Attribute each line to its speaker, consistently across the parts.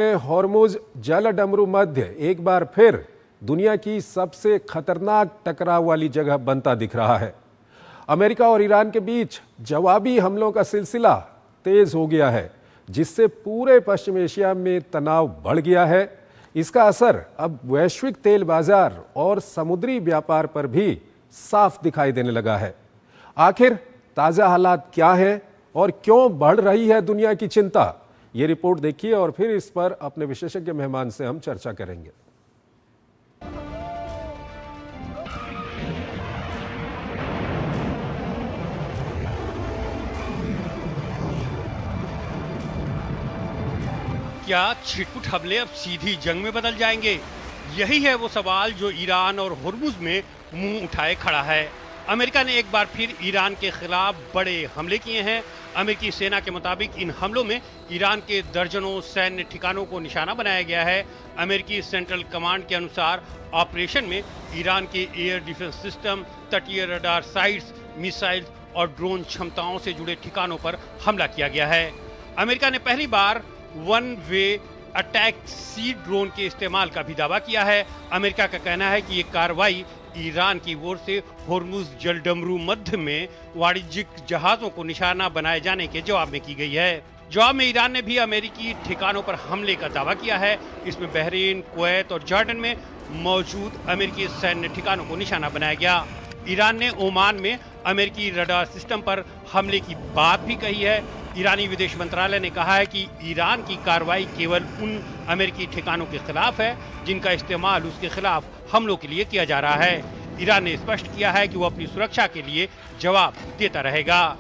Speaker 1: Hormuz जलडमरू मध्य एक बार फिर दुनिया की सबसे खतरनाक टकराव वाली जगह बनता दिख रहा है। अमेरिका और ईरान के बीच जवाबी हमलों का सिलसिला तेज हो गया है, जिससे पूरे पश्चिम एशिया में तनाव बढ़ गया है। इसका असर अब वैश्विक तेल बाजार और समुद्री व्यापार पर भी साफ दिखाई देने लगा है। आखिर ताज़ा हालात क्या है और क्यों बढ़ रही है दुनिया की चिंता, ये रिपोर्ट देखिए और फिर इस पर अपने विशेषज्ञ मेहमान से हम चर्चा करेंगे।
Speaker 2: क्या छिटपुट हमले अब सीधी जंग में बदल जाएंगे? यही है वो सवाल जो ईरान और हुर्मुज में मुंह उठाए खड़ा है। अमेरिका ने एक बार फिर ईरान के खिलाफ बड़े हमले किए हैं। अमेरिकी सेना के मुताबिक इन हमलों में ईरान के दर्जनों सैन्य ठिकानों को निशाना बनाया गया है। अमेरिकी सेंट्रल कमांड के अनुसार ऑपरेशन में ईरान के एयर डिफेंस सिस्टम, तटीय रडार साइट्स, मिसाइल और ड्रोन क्षमताओं से जुड़े ठिकानों पर हमला किया गया है। अमेरिका ने पहली बार वन वे अटैक सी ड्रोन के इस्तेमाल का भी दावा किया है। अमेरिका का कहना है कि ये कार्रवाई ईरान की ओर से होर्मुज जलडमरू मध्य में वाणिज्यिक जहाजों को निशाना बनाए जाने के जवाब में की गई है। जवाब में ईरान ने भी अमेरिकी ठिकानों पर हमले का दावा किया है। इसमें बहरीन, कुवैत और जॉर्डन में मौजूद अमेरिकी सैन्य ठिकानों को निशाना बनाया गया। ईरान ने ओमान में अमेरिकी रडार सिस्टम पर हमले की बात भी कही है। ईरानी विदेश मंत्रालय ने कहा है कि ईरान की कार्रवाई केवल उन अमेरिकी ठिकानों के खिलाफ है जिनका इस्तेमाल उसके खिलाफ हमलों के लिए किया जा रहा है। ईरान ने स्पष्ट किया है कि वो अपनी सुरक्षा के लिए जवाब देता रहेगा।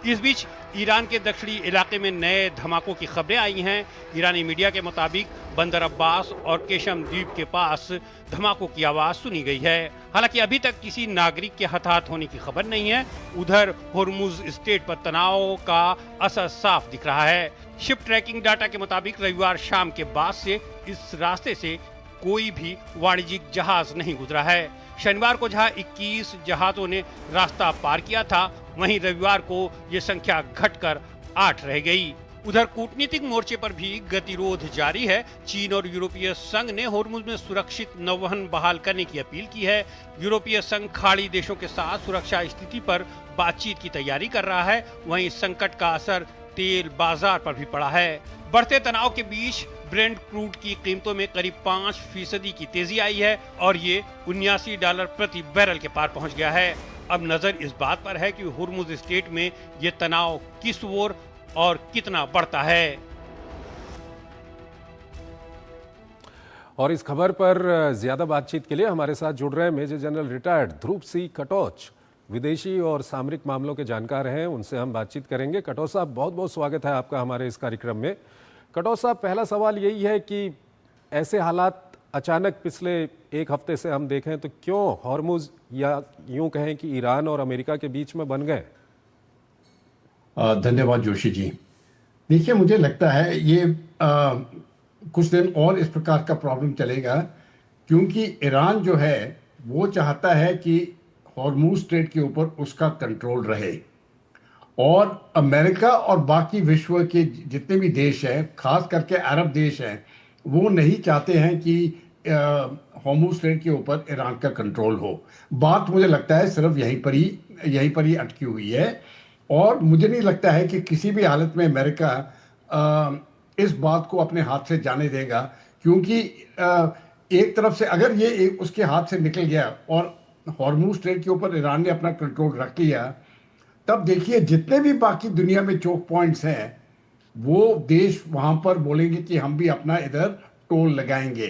Speaker 2: इस बीच ईरान के दक्षिणी इलाके में नए धमाकों की खबरें आई हैं। ईरानी मीडिया के मुताबिक बंदर अब्बास और केशम द्वीप के पास धमाकों की आवाज सुनी गई है। हालांकि अभी तक किसी नागरिक के हताहत होने की खबर नहीं है। उधर होर्मुज स्ट्रेट पर तनाव का असर साफ दिख रहा है। शिप ट्रैकिंग डाटा के मुताबिक रविवार शाम के बाद से इस रास्ते से कोई भी वाणिज्यिक जहाज नहीं गुजरा है। शनिवार को जहां 21 जहाजों ने रास्ता पार किया था, वहीं रविवार को ये संख्या घटकर 8 रह गई। उधर कूटनीतिक मोर्चे पर भी गतिरोध जारी है। चीन और यूरोपीय संघ ने होर्मुज में सुरक्षित नौवहन बहाल करने की अपील की है। यूरोपीय संघ खाड़ी देशों के साथ सुरक्षा स्थिति पर बातचीत की तैयारी कर रहा है। वहीं संकट का असर तेल बाजार पर भी पड़ा है। बढ़ते तनाव के बीच ब्रेंट क्रूड की कीमतों में करीब 5% की तेजी आई है और ये $79 प्रति बैरल के पार पहुंच गया है। अब नजर इस बात पर है कि होर्मुज स्ट्रेट में ये तनाव किस ओर और कितना बढ़ता है।
Speaker 1: और इस खबर पर ज्यादा बातचीत के लिए हमारे साथ जुड़ रहे हैं मेजर जनरल रिटायर्ड ध्रुव सी कटोच, विदेशी और सामरिक मामलों के जानकार हैं। उनसे हम बातचीत करेंगे। कटोच साहब, बहुत बहुत स्वागत है आपका हमारे इस कार्यक्रम में। कटोच साहब, पहला सवाल यही है कि ऐसे हालात अचानक पिछले एक हफ्ते से हम देखें तो क्यों हॉर्मुज या यूं कहें कि ईरान और अमेरिका के बीच में बन गए?
Speaker 3: धन्यवाद जोशी जी। देखिए, मुझे लगता है ये कुछ दिन और इस प्रकार का प्रॉब्लम चलेगा, क्योंकि ईरान जो है वो चाहता है कि हॉर्मुज स्ट्रेट के ऊपर उसका कंट्रोल रहे और अमेरिका और बाकी विश्व के जितने भी देश हैं, खास करके अरब देश हैं, वो नहीं चाहते हैं कि हॉर्मुज स्ट्रेट के ऊपर ईरान का कंट्रोल हो। बात मुझे लगता है सिर्फ यहीं पर ही अटकी हुई है और मुझे नहीं लगता है कि किसी भी हालत में अमेरिका इस बात को अपने हाथ से जाने देगा, क्योंकि एक तरफ से अगर ये उसके हाथ से निकल गया और हॉर्मुज स्ट्रेट के ऊपर ईरान ने अपना कंट्रोल रख लिया, तब देखिए जितने भी बाकी दुनिया में चोक पॉइंट्स हैं वो देश वहां पर बोलेंगे कि हम भी अपना इधर टोल लगाएंगे।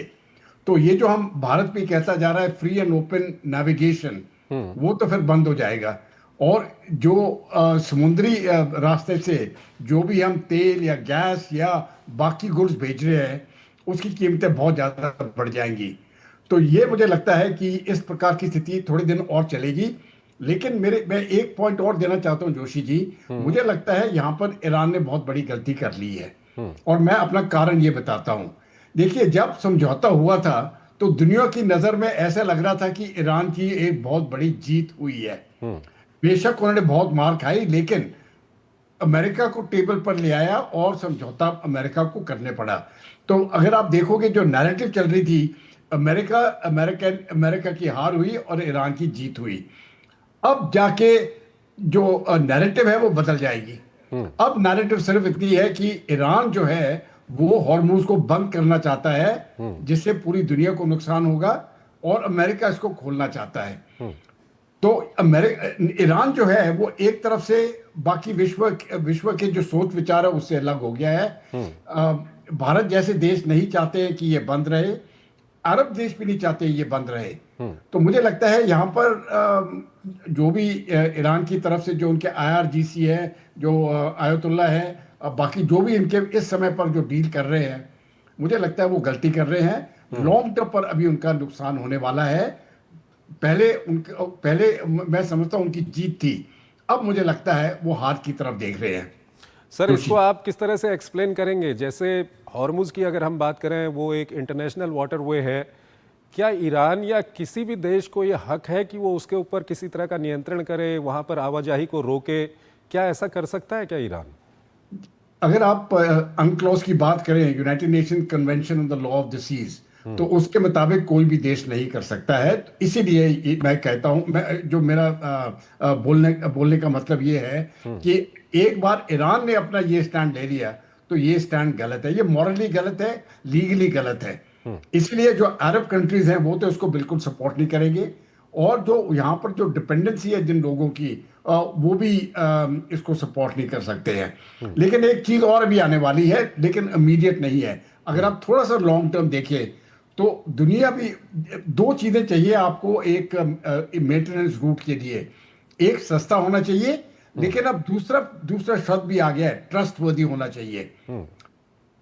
Speaker 3: तो ये जो हम भारत भी कहता जा रहा है फ्री एंड ओपन नेविगेशन, वो तो फिर बंद हो जाएगा और जो समुद्री रास्ते से जो भी हम तेल या गैस या बाकी गुड्स भेज रहे हैं उसकी कीमतें बहुत ज़्यादा बढ़ जाएंगी। तो ये मुझे लगता है कि इस प्रकार की स्थिति थोड़े दिन और चलेगी। लेकिन मैं एक पॉइंट और देना चाहता हूं जोशी जी। मुझे लगता है यहाँ पर ईरान ने बहुत बड़ी गलती कर ली है और मैं अपना कारण ये बताता हूं। देखिए, जब समझौता हुआ था तो दुनिया की नजर में ऐसा लग रहा था कि ईरान की एक बहुत बड़ी जीत हुई है। बेशक उन्होंने बहुत मार खाई, लेकिन अमेरिका को टेबल पर ले आया और समझौता अमेरिका को करने पड़ा। तो अगर आप देखोगे जो नैरेटिव चल रही थी, अमेरिका की हार हुई और ईरान की जीत हुई। अब जाके जो नैरेटिव है वो बदल जाएगी। अब नैरेटिव सिर्फ इतनी है कि ईरान जो है वो हॉर्मूज को बंद करना चाहता है, जिससे पूरी दुनिया को नुकसान होगा, और अमेरिका इसको खोलना चाहता है। तो ईरान जो है वो एक तरफ से बाकी विश्व के जो सोच विचार है उससे अलग हो गया है। भारत जैसे देश नहीं चाहते हैं कि ये बंद रहे, अरब देश भी नहीं चाहते ये बंद रहे। तो मुझे लगता है यहाँ पर जो भी ईरान की तरफ से जो उनके IRGC है, जो आयतुल्ला है, बाकी जो भी इनके इस समय पर जो डील कर रहे हैं, मुझे लगता है वो गलती कर रहे हैं। लॉन्ग टर्म पर अभी उनका नुकसान होने वाला है। पहले मैं समझता हूँ उनकी जीत थी, अब मुझे लगता है वो हार की तरफ देख रहे हैं।
Speaker 1: सर, इसको आप किस तरह से एक्सप्लेन करेंगे? जैसे हॉर्मुज की अगर हम बात करें, वो एक इंटरनेशनल वाटरवे है। क्या ईरान या किसी भी देश को ये हक है कि वो उसके ऊपर किसी तरह का नियंत्रण करे, वहां पर आवाजाही को रोके? क्या ऐसा कर सकता है क्या ईरान?
Speaker 3: अगर आप अनक्लॉज की बात करें, United Nation convention on the law of the seas, तो उसके मुताबिक कोई भी देश नहीं कर सकता है। तो इसीलिए मैं कहता हूं, जो मेरा बोलने का मतलब ये है कि एक बार ईरान ने अपना ये स्टैंड ले लिया तो ये स्टैंड गलत है, ये मॉरली गलत है, लीगली गलत है। इसलिए जो अरब कंट्रीज हैं वो तो इसको बिल्कुल सपोर्ट नहीं करेंगे, और जो यहाँ पर जो डिपेंडेंसी है जिन लोगों की, वो भी इसको सपोर्ट नहीं कर सकते हैं। लेकिन एक चीज और भी आने वाली है, लेकिन इमीडिएट नहीं है। अगर आप थोड़ा सा लॉन्ग टर्म देखें तो दुनिया भी, दो चीजें चाहिए आपको एक मेंटेनेंस रूट के लिए। एक सस्ता होना चाहिए, लेकिन अब दूसरा शब्द भी आ गया है, ट्रस्टवर्दी होना चाहिए,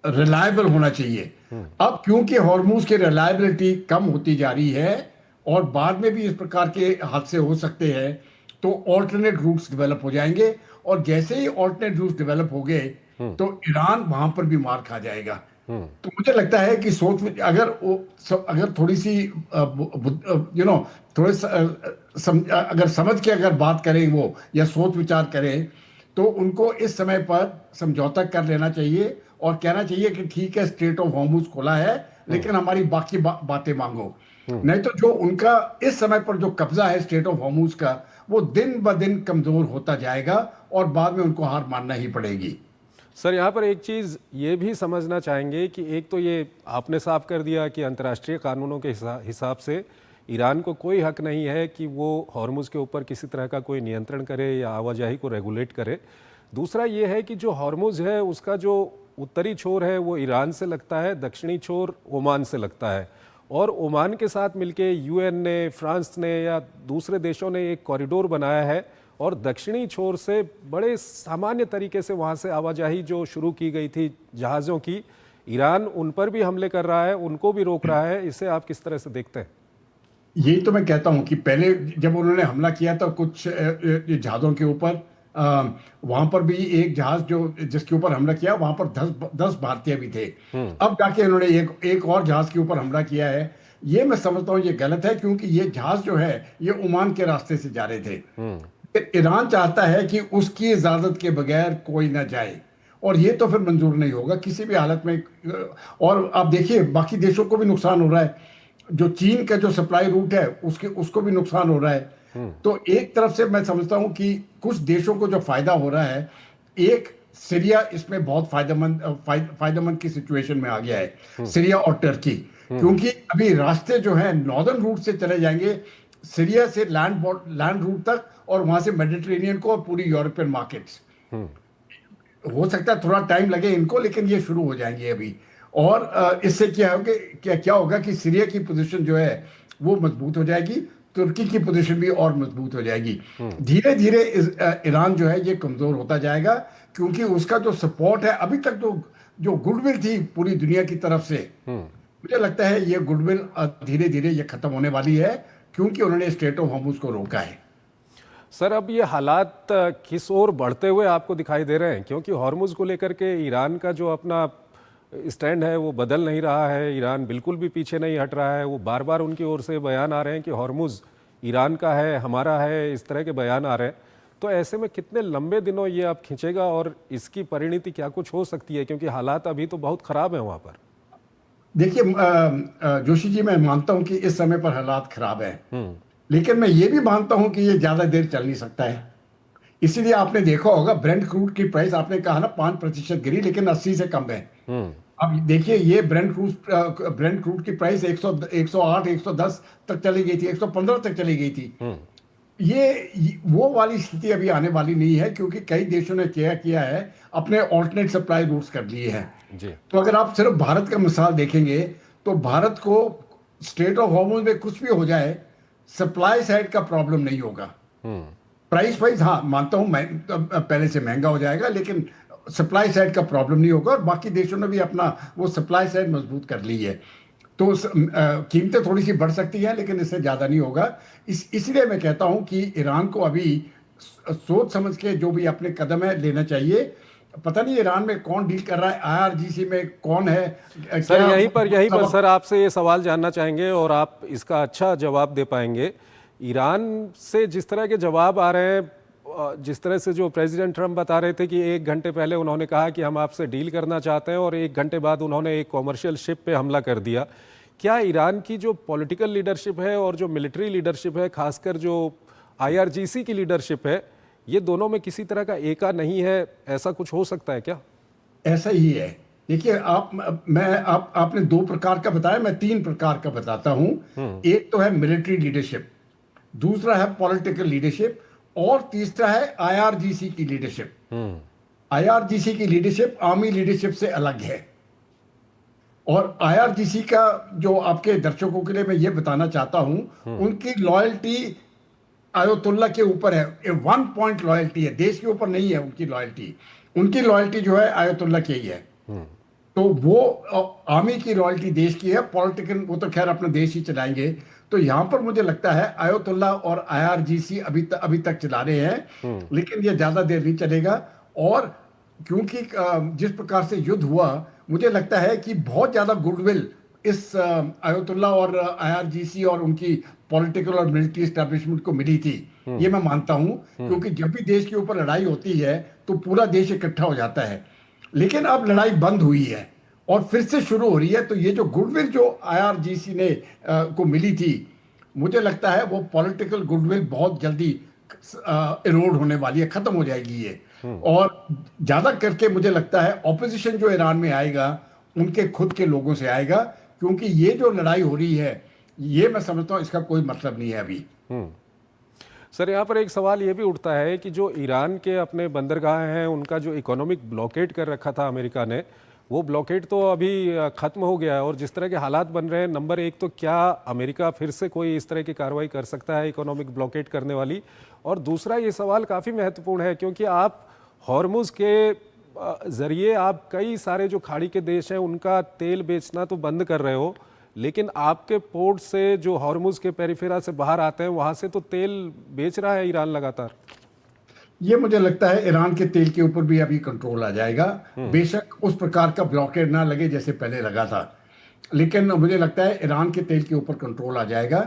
Speaker 3: रिलायबल होना चाहिए। अब क्योंकि हॉर्मूज की रिलायबिलिटी कम होती जा रही है और बाद में भी इस प्रकार के हादसे हो सकते हैं, तो ऑल्टरनेट रूट्स डेवलप हो जाएंगे, और जैसे ही ऑल्टरनेट रूट्स डेवलप हो गए तो ईरान वहां पर भी मार खा जाएगा। तो मुझे लगता है कि सोच में अगर थोड़ी सी थोड़े अगर समझ के अगर बात करें वो, या सोच विचार करें, तो उनको इस समय पर समझौता कर लेना चाहिए और कहना चाहिए कि ठीक है, स्ट्रेट ऑफ हॉर्मुज खोला है, लेकिन हमारी बाकी बातें मांगो। नहीं तो जो उनका इस समय पर जो कब्जा है स्ट्रेट ऑफ हॉर्मुज का, वो दिन ब दिन कमजोर होता जाएगा और बाद में उनको हार मानना ही पड़ेगी।
Speaker 1: सर, यहाँ पर एक चीज़ ये भी समझना चाहेंगे कि एक तो ये आपने साफ कर दिया कि अंतर्राष्ट्रीय कानूनों के हिसाब से ईरान को कोई हक नहीं है कि वो हॉर्मुज के ऊपर किसी तरह का कोई नियंत्रण करे या आवाजाही को रेगुलेट करे। दूसरा ये है कि जो हॉर्मुज है उसका जो उत्तरी छोर है वो ईरान से लगता है, दक्षिणी छोर ओमान से लगता है, और ओमान के साथ मिलके UN ने, फ्रांस ने या दूसरे देशों ने एक कॉरिडोर बनाया है, और दक्षिणी छोर से बड़े सामान्य तरीके से वहाँ से आवाजाही जो शुरू की गई थी जहाज़ों की, ईरान उन पर भी हमले कर रहा है, उनको भी रोक रहा है। इसे आप किस तरह से देखते हैं?
Speaker 3: यही तो मैं कहता हूँ कि पहले जब उन्होंने हमला किया था कुछ जहाज़ों के ऊपर, वहां पर भी एक जहाज जिसके ऊपर हमला किया, वहां पर 10 भारतीय भी थे। अब जाके उन्होंने एक और जहाज के ऊपर हमला किया है। ये मैं समझता हूँ ये गलत है, क्योंकि ये जहाज जो है ये ओमान के रास्ते से जा रहे थे। ईरान चाहता है कि उसकी इजाजत के बगैर कोई ना जाए, और ये तो फिर मंजूर नहीं होगा किसी भी हालत में। और आप देखिए बाकी देशों को भी नुकसान हो रहा है, जो चीन का जो सप्लाई रूट है उसको भी नुकसान हो रहा है। तो एक तरफ से मैं समझता हूं कि कुछ देशों को जो फायदा हो रहा है, एक सीरिया इसमें बहुत फायदेमंद की सिचुएशन में आ गया है, सीरिया और टर्की, क्योंकि अभी रास्ते जो है नॉर्दर्न रूट से चले जाएंगे, सीरिया से लैंड रूट तक, और वहां से मेडिटेरेनियन को और पूरी यूरोपियन मार्केट्स। हो सकता है थोड़ा टाइम लगे इनको, लेकिन ये शुरू हो जाएंगे अभी। और इससे क्या होगा कि सीरिया की पोजीशन जो है वो मजबूत हो जाएगी, तुर्की की पोजीशन भी और मजबूत हो जाएगी। धीरे धीरे ईरान जो है ये कमजोर होता जाएगा, क्योंकि उसका जो सपोर्ट है अभी तक, जो गुडविल थी पूरी दुनिया की तरफ से, मुझे लगता है ये गुडविल धीरे धीरे ये खत्म होने वाली है, क्योंकि उन्होंने स्ट्रेट ऑफ हॉर्मुज को रोका है।
Speaker 1: सर, अब ये हालात किस ओर बढ़ते हुए आपको दिखाई दे रहे हैं? क्योंकि हॉर्मुज को लेकर के ईरान का जो अपना स्टैंड है वो बदल नहीं रहा है, ईरान बिल्कुल भी पीछे नहीं हट रहा है। वो बार बार उनकी ओर से बयान आ रहे हैं कि हॉर्मुज ईरान का है, हमारा है, इस तरह के बयान आ रहे हैं। तो ऐसे में कितने लंबे दिनों ये अब खींचेगा और इसकी परिणति क्या कुछ हो सकती है? क्योंकि हालात अभी तो बहुत ख़राब हैं वहाँ पर।
Speaker 3: देखिए जोशी जी, मैं मानता हूं कि इस समय पर हालात खराब हैं, लेकिन मैं ये भी मानता हूं कि ये ज्यादा देर चल नहीं सकता है। इसीलिए आपने देखा होगा ब्रेंट क्रूड की प्राइस, आपने कहा ना 5% गिरी, लेकिन 80 से कम है। अब देखिए ये ब्रेंट क्रूड की प्राइस 108 110 तक चली गई थी, 115 तक चली गई थी। वो वाली स्थिति अभी आने वाली नहीं है, क्योंकि कई देशों ने क्या किया है, अपने ऑल्टरनेट सप्लाई रूट्स कर लिए हैं।
Speaker 1: जी।
Speaker 3: तो अगर आप सिर्फ भारत का मिसाल देखेंगे, तो भारत को स्टेट ऑफ हॉर्मुज में कुछ भी हो जाए, सप्लाई साइड का प्रॉब्लम नहीं होगा। प्राइस वाइज हाँ मानता हूं मैं, पहले से महंगा हो जाएगा, लेकिन सप्लाई साइड का प्रॉब्लम नहीं होगा। और बाकी देशों ने भी अपना वो सप्लाई साइड मजबूत कर ली है। तो कीमतें थोड़ी सी बढ़ सकती हैं, लेकिन इससे ज्यादा नहीं होगा। इसलिए मैं कहता हूं कि ईरान को अभी सोच समझ के जो भी अपने कदम है लेना चाहिए। पता नहीं ईरान में कौन डील कर रहा है, आईआरजीसी में कौन है,
Speaker 1: सर यहीं पर सर आपसे ये सवाल जानना चाहेंगे और आप इसका अच्छा जवाब दे पाएंगे। ईरान से जिस तरह के जवाब आ रहे हैं, जिस तरह से जो प्रेसिडेंट ट्रंप बता रहे थे कि 1 घंटे पहले उन्होंने कहा कि हम आपसे डील करना चाहते हैं, और 1 घंटे बाद उन्होंने एक कॉमर्शियल शिप पे हमला कर दिया। क्या ईरान की जो पॉलिटिकल लीडरशिप है और जो मिलिट्री लीडरशिप है, खासकर जो आईआरजीसी की लीडरशिप है, ये दोनों में किसी तरह का एका नहीं है? ऐसा कुछ हो सकता है क्या?
Speaker 3: ऐसा ही है। देखिए आपने 2 प्रकार का बताया, मैं 3 प्रकार का बताता हूं। एक तो है मिलिट्री लीडरशिप, दूसरा है पॉलिटिकल लीडरशिप, और तीसरा है आईआरजीसी की लीडरशिप। आईआरजीसी की लीडरशिप आर्मी लीडरशिप से अलग है। और आईआरजीसी का जो आपके दर्शकों के लिए मैं ये बताना चाहता हूं, उनकी लॉयल्टी आयतुल्ला के ऊपर है। 1 पॉइंट लॉयल्टी है, देश के ऊपर नहीं है उनकी लॉयल्टी। उनकी लॉयल्टी जो है आयतुल्ला की ही है। तो वो आर्मी की रॉयल्टी देश की है, पॉलिटिकल वो तो खैर अपना देश ही चलाएंगे। तो यहां पर मुझे लगता है आयतुल्ला और आईआरजीसी अभी तक चला रहे हैं, लेकिन ये ज्यादा देर नहीं चलेगा। और क्योंकि जिस प्रकार से युद्ध हुआ, मुझे लगता है कि बहुत ज्यादा गुडविल इस आयतुल्ला और आईआरजीसी और उनकी पॉलिटिकल और मिलिट्री एस्टैब्लिशमेंट को मिली थी। ये मैं मानता हूं, क्योंकि जब भी देश के ऊपर लड़ाई होती है तो पूरा देश इकट्ठा हो जाता है। लेकिन अब लड़ाई बंद हुई है और फिर से शुरू हो रही है, तो ये जो गुडविल जो आईआरजीसी ने को मिली थी, मुझे लगता है वो पॉलिटिकल गुडविल बहुत जल्दी इरोड होने वाली है, खत्म हो जाएगी ये। और ज्यादा करके मुझे लगता है ऑपोजिशन जो ईरान में आएगा, उनके खुद के लोगों से आएगा, क्योंकि ये जो लड़ाई हो रही है, ये मैं समझता हूं इसका कोई मतलब नहीं है अभी।
Speaker 1: सर यहाँ पर एक सवाल ये भी उठता है कि जो ईरान के अपने बंदरगाह हैं, उनका जो इकोनॉमिक ब्लॉकेट कर रखा था अमेरिका ने, वो ब्लॉकेट तो अभी ख़त्म हो गया है। और जिस तरह के हालात बन रहे हैं, नंबर 1 तो क्या अमेरिका फिर से कोई इस तरह की कार्रवाई कर सकता है इकोनॉमिक ब्लॉकेट करने वाली? और दूसरा ये सवाल काफ़ी महत्वपूर्ण है, क्योंकि आप हॉर्मुज़ के ज़रिए आप कई सारे जो खाड़ी के देश हैं उनका तेल बेचना तो बंद कर रहे हो, लेकिन आपके पोर्ट से जो हॉर्मुज़ के पेरिफेरा से बाहर आते हैं, वहाँ से तो तेल बेच रहा है ईरान लगातार।
Speaker 3: ये मुझे लगता है ईरान के तेल के ऊपर भी अभी कंट्रोल आ जाएगा। बेशक उस प्रकार का ब्लॉकेड ना लगे जैसे पहले लगा था, लेकिन मुझे लगता है ईरान के तेल के ऊपर कंट्रोल आ जाएगा।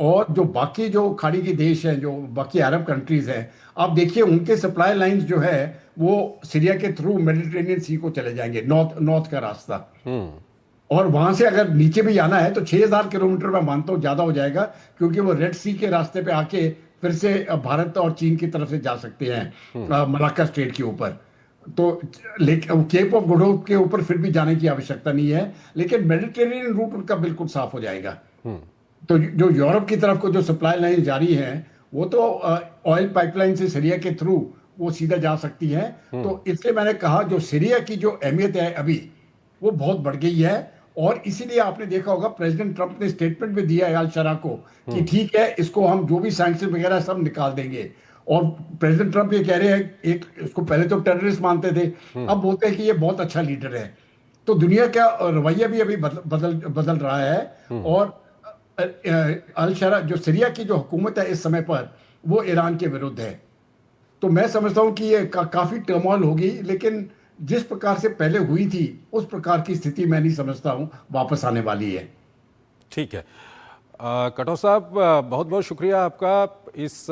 Speaker 3: और जो बाकी जो खाड़ी के देश हैं, जो बाकी अरब कंट्रीज हैं, आप देखिए उनके सप्लाई लाइंस जो है वो सीरिया के थ्रू मेडिटेरेनियन सी को चले जाएंगे, नॉर्थ का रास्ता। और वहां से अगर नीचे भी आना है तो 6000 किलोमीटर मैं मानता हूँ ज्यादा हो जाएगा, क्योंकि वो रेड सी के रास्ते पे आके फिर से भारत और चीन की तरफ से जा सकते हैं मलाक्का स्ट्रेट के ऊपर। तो केप ऑफ गुड होप के ऊपर फिर भी जाने की आवश्यकता नहीं है, लेकिन मेडिटेरेनियन रूट उनका बिल्कुल साफ हो जाएगा। तो जो यूरोप की तरफ को जो सप्लाई लाइन जारी है, वो तो ऑयल पाइपलाइन से सीरिया के थ्रू वो सीधा जा सकती है। तो इसलिए मैंने कहा जो सीरिया की जो अहमियत है अभी वो बहुत बढ़ गई है। और इसीलिए आपने देखा होगा प्रेसिडेंट ट्रंप ने स्टेटमेंट भी दिया है अल शरा को कि ठीक है, इसको हम जो भी सैंक्शन वगैरह सब निकाल देंगे। और प्रेसिडेंट ट्रंप ये कह रहे हैं, एक इसको पहले तो टेररिस्ट मानते थे, अब बोलते हैं कि ये बहुत अच्छा लीडर है। तो दुनिया का रवैया भी अभी बदल रहा है। और अल शरा जो सीरिया की जो हुकूमत है इस समय पर, वो ईरान के विरुद्ध है। तो मैं समझता हूं कि ये काफी टर्मोइल होगी, लेकिन जिस प्रकार से पहले हुई थी उस प्रकार की स्थिति मैं नहीं समझता हूं वापस आने वाली है।
Speaker 1: ठीक है, कटो साहब, बहुत बहुत शुक्रिया आपका इस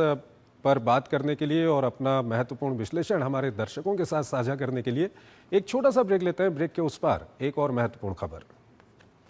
Speaker 1: पर बात करने के लिए और अपना महत्वपूर्ण विश्लेषण हमारे दर्शकों के साथ साझा करने के लिए। एक छोटा सा ब्रेक लेते हैं, ब्रेक के उस पार एक और महत्वपूर्ण खबर।